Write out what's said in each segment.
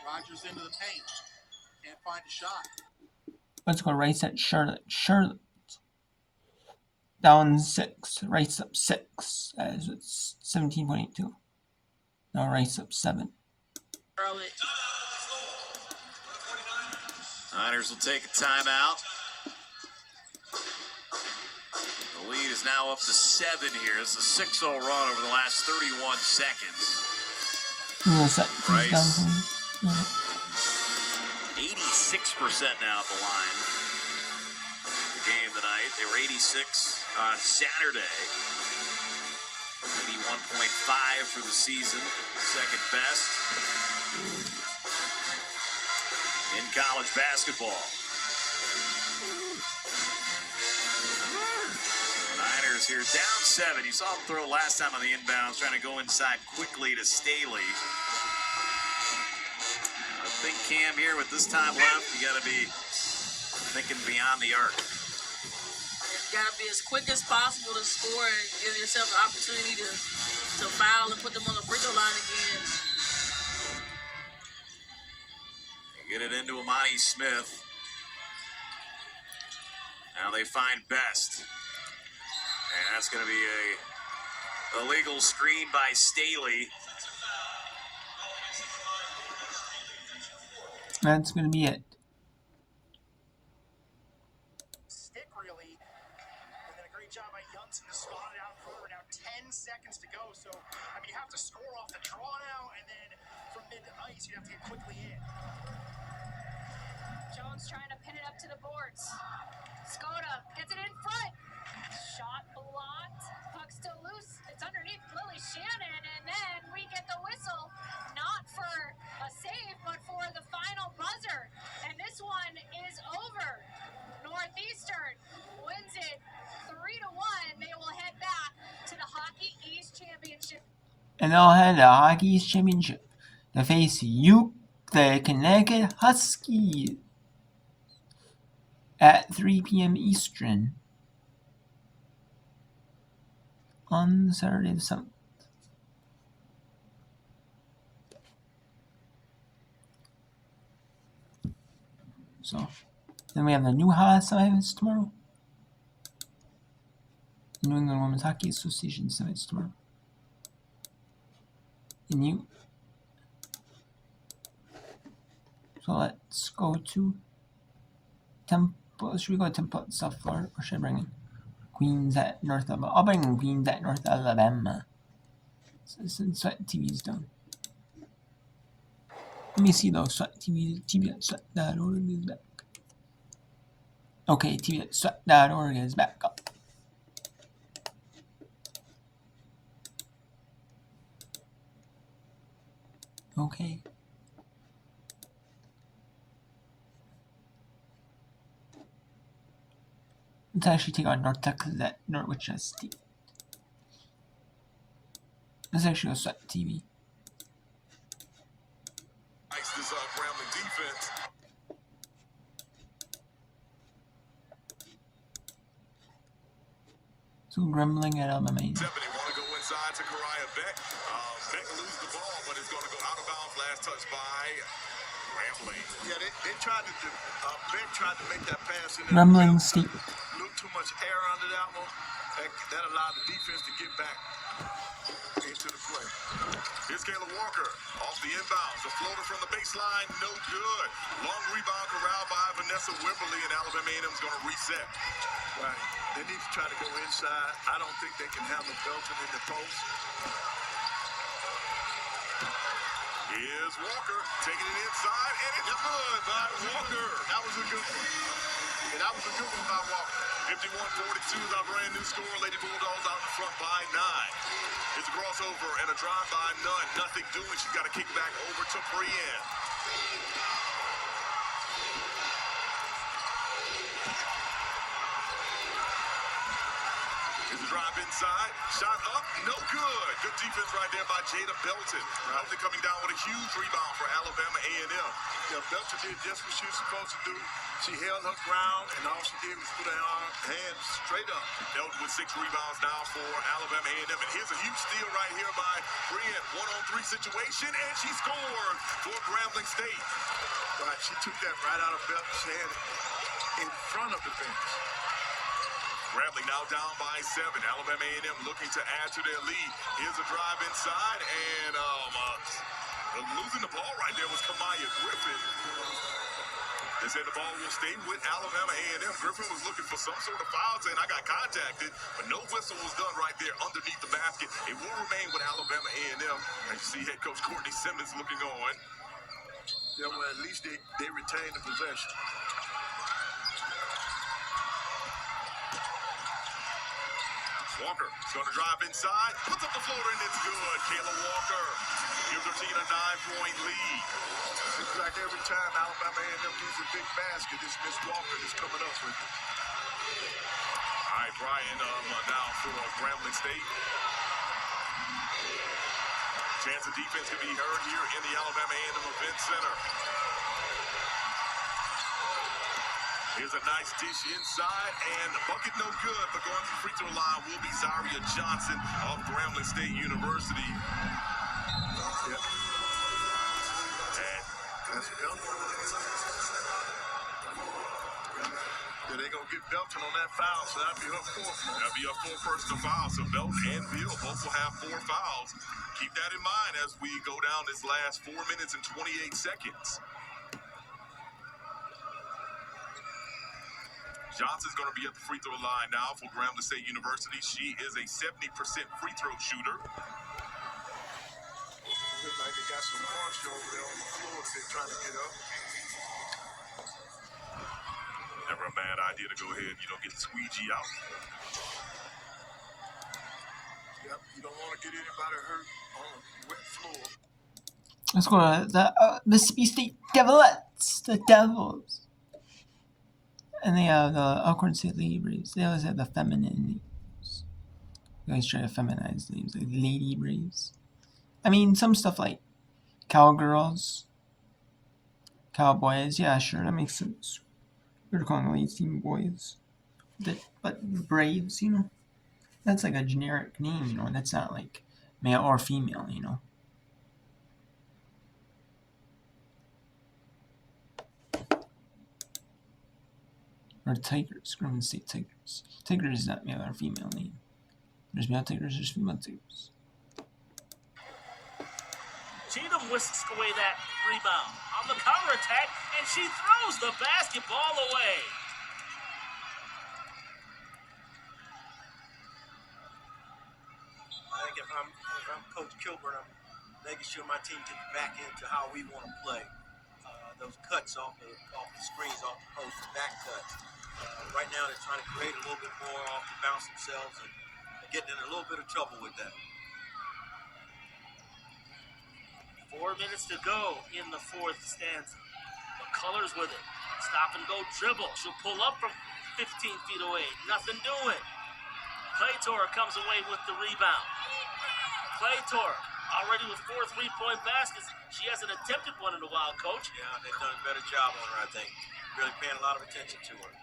Rogers into the paint. Can't find a shot. Let's go right at Charlotte. Charlotte down 6. Rice up 6. As it's 17.82. Now Rice up 7. Charlotte. Niners will take a timeout. The lead is now up to 7 here. It's a 6-0 run over the last 31 seconds. Rice. 86% now at the line. The game tonight. They were 86 on Saturday. 81.5 for the season. Second best in college basketball. The Niners here down 7. You saw him throw last time on the inbounds, trying to go inside quickly to Staley. I think, Cam, here with this time left, you got to be thinking beyond the arc. You got to be as quick as possible to score and give yourself an opportunity to foul and put them on the free throw line again. Get it into Amani Smith. Now they find Best. And that's going to be a illegal screen by Staley. That's going to be it. Stick really. And then a great job by Johnson to spot it out further. Now 10 seconds to go. So, I mean, you have to score off the draw now, and then from mid to ice, you have to get quickly in. Jones trying to pin it up to the boards. Skoda gets it in front. Shot blocked. Puck still loose. It's underneath Lily Shannon, and then we get the whistle. Not for a save, but for the final buzzer. And this one is over. Northeastern wins it 3-1. They will head back to the Hockey East Championship. And they'll head to the Hockey East Championship to face the Connecticut Huskies at 3 p.m. Eastern on Saturday the 7th. So, then we have the new Haas Semis tomorrow. The New England Women's Hockey Association Semis tomorrow. And you. So let's go to Temple. Should we go to Temple stuff, or should I bring in Queens at North Alabama? I'll bring in Queens at North Alabama. Since Sweat TV's done. Let me see though. Sweat TV at sweat.org is back. Okay, TV at sweat.org is back up. Okay. Let's actually take on North Texas at Norwich State. Let's actually go Sweat TV. This Grambling defense. So Grambling at Alabama. They want to go inside to Kariah Beck. Beck loses the ball, but it's going to go out of bounds. Last touch by Grambling. Yeah, they tried to do. Beck tried to make that pass in there. Grambling State. A little too much air under that one. That allowed the defense to get back into the play. Here's Kayla Walker off the inbounds. A floater from the baseline, no good. Long rebound corralled by Vanessa Wimberly, and Alabama A&M's going to reset. Right. They need to try to go inside. I don't think they can handle Belton in the post. Here's Walker taking it inside, and it's good by Walker. That was a good one. And that was a good one by Walker. 51-42 is our brand new score. Lady Bulldogs out in front by 9. It's a crossover and a drive by Nunn. Nothing doing. She's got to kick back over to Brienne. Here's a drive inside. Shot up. No good. Good defense right there by Jada Belton. Belton coming down with a huge rebound for Alabama A&M. Yeah, Belton did just what she was supposed to do. She held her ground, and all she did was put her hands straight up. Belton with 6 rebounds now for Alabama A&M. And here's a huge steal right here by Brian. 1-on-3 situation, and she scored for Grambling State. Right, she took that right out of Belton's hand in front of the bench. Grambling now down by 7. Alabama A&M looking to add to their lead. Here's a drive inside, and losing the ball right there was Kamaya Griffin. They said the ball will stay with Alabama A&M. Griffin was looking for some sort of foul, saying I got contacted, but no whistle was done right there underneath the basket. It will remain with Alabama A&M. As you see head coach Courtney Simmons looking on. Yeah, well, at least they retained the possession. Walker is going to drive inside, puts up the floater, and it's good. Kayla Walker gives her team a 9-point lead. Seems like every time Alabama A&M needs a big basket, it's Miss Walker that's coming up with it. All right, Brian, now for Grambling State. Chance of defense can be heard here in the Alabama A&M Event Center. Here's a nice dish inside, and the bucket no good, but going to the free throw line will be Zaria Johnson of Grambling State University. Yep. And that's Belton. Yeah, they're going to get Belton on that foul, so that'll be her 4th. That'll be her 4th personal foul, so Belton and Bill both will have 4 fouls. Keep that in mind as we go down this last 4 minutes and 28 seconds. Johnson's going to be at the free throw line now for Grambling State University. She is a 70% free throw shooter. Looks like they got some moisture over there on the floor that they're trying to get up. Never a bad idea to go ahead, get the squeegee out. Yep, you don't want to get anybody hurt on a wet floor. Let's go to the Mississippi State Devilettes. The Devils. And they have the Alcorn State Lady Braves. They always have the feminine names. You guys try to feminize names like Lady Braves. I mean, some stuff like Cowgirls, Cowboys. Yeah, sure, that makes sense. We're calling the ladies team boys. But Braves, that's like a generic name, That's not like male or female, Or Tigers, Grambling State Tigers. Tigers is not male or female name. There's male Tigers, there's female Tigers. Cheatham whisks away that rebound on the counterattack, and she throws the basketball away. I think if I'm Coach Kilburn, I'm making sure my team gets back into how we want to play. Those cuts off the screens, off the post, the back cuts. Right now, they're trying to create a little bit more off the bounce themselves and getting in a little bit of trouble with that. 4 minutes to go in the 4th stanza. McCullers with it. Stop and go dribble. She'll pull up from 15 feet away. Nothing doing. Claytor comes away with the rebound. Claytor already with 4 3-point baskets. She hasn't attempted one in a while, Coach. Yeah, they've done a better job on her, I think. Really paying a lot of attention to her.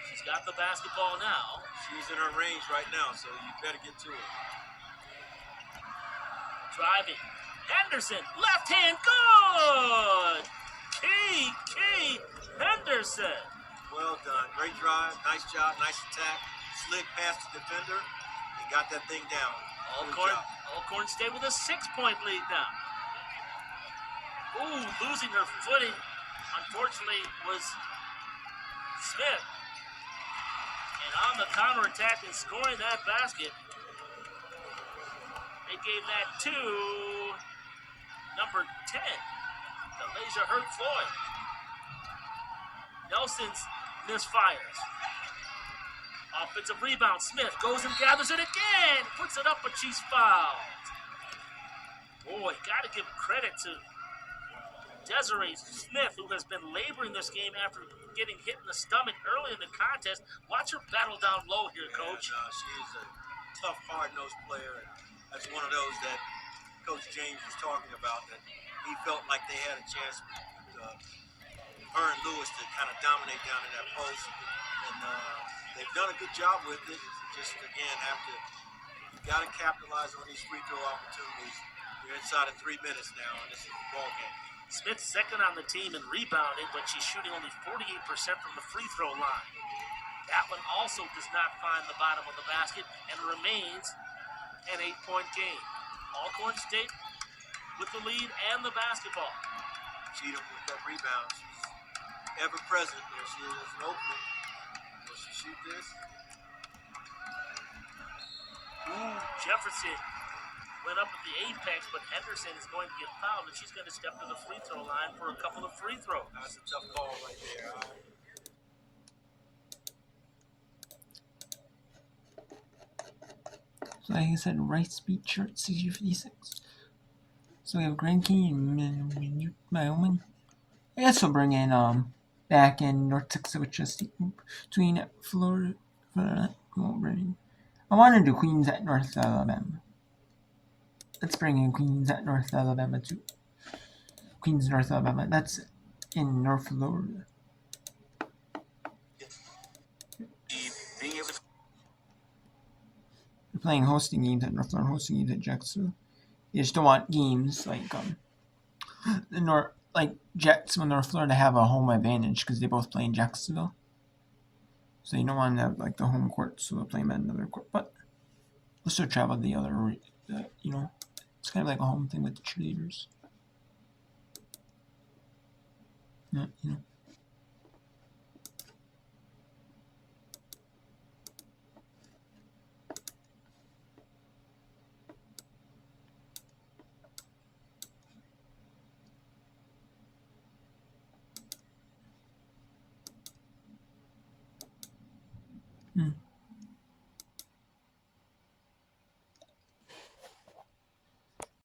She's got the basketball now. She's in her range right now, so you better get to her. Driving. Henderson, left hand, good! Key Henderson. Well done. Great drive, nice job, nice attack. Slick past the defender and got that thing down. Alcorn State with a 6-point lead now. Ooh, losing her footing, unfortunately, was Smith. And on the counterattack and scoring that basket, they gave that to number 10, Delaysia Hurt-Floyd. Nelson's misfires. Offensive rebound. Smith goes and gathers it again. Puts it up, but she's fouled. Boy, got to give credit to Desiree Smith, who has been laboring this game after getting hit in the stomach early in the contest. Watch her battle down low here, Coach. She's a tough, hard-nosed player. That's one of those that Coach James was talking about, that he felt like they had a chance with her and Lewis to kind of dominate down in that post. And they've done a good job with it. Just, again, you got to capitalize on these free throw opportunities. You're inside of 3 minutes now, and this is the ball game. Smith's second on the team in rebounding, but she's shooting only 48% from the free throw line. That one also does not find the bottom of the basket and remains an 8-point game. Alcorn State with the lead and the basketball. Cheatham with that rebound. She's ever present. There she is, an opening. Will she shoot this? Ooh, Jefferson went up at the apex, but Henderson is going to get fouled, and she's going to step to the free throw line for a couple of free throws. That's a tough call right there. So like I said, Rice beat Church 60-56. So we have Grand Canyon, Wyoming. I guess we'll bring in back in North Texas, which is between Florida. I want to do Queens at North Alabama. Let's bring in Queens at North Alabama too. Queens, North Alabama. That's in North Florida. We're playing hosting games at North Florida, hosting games at Jacksonville. You just don't want games like Jacksonville, North Florida have a home advantage because they both play in Jacksonville. So you don't want to have like the home court, so they'll play them at another court. But we'll still travel the other, it's kind of like a home thing with the cheerleaders. Yeah,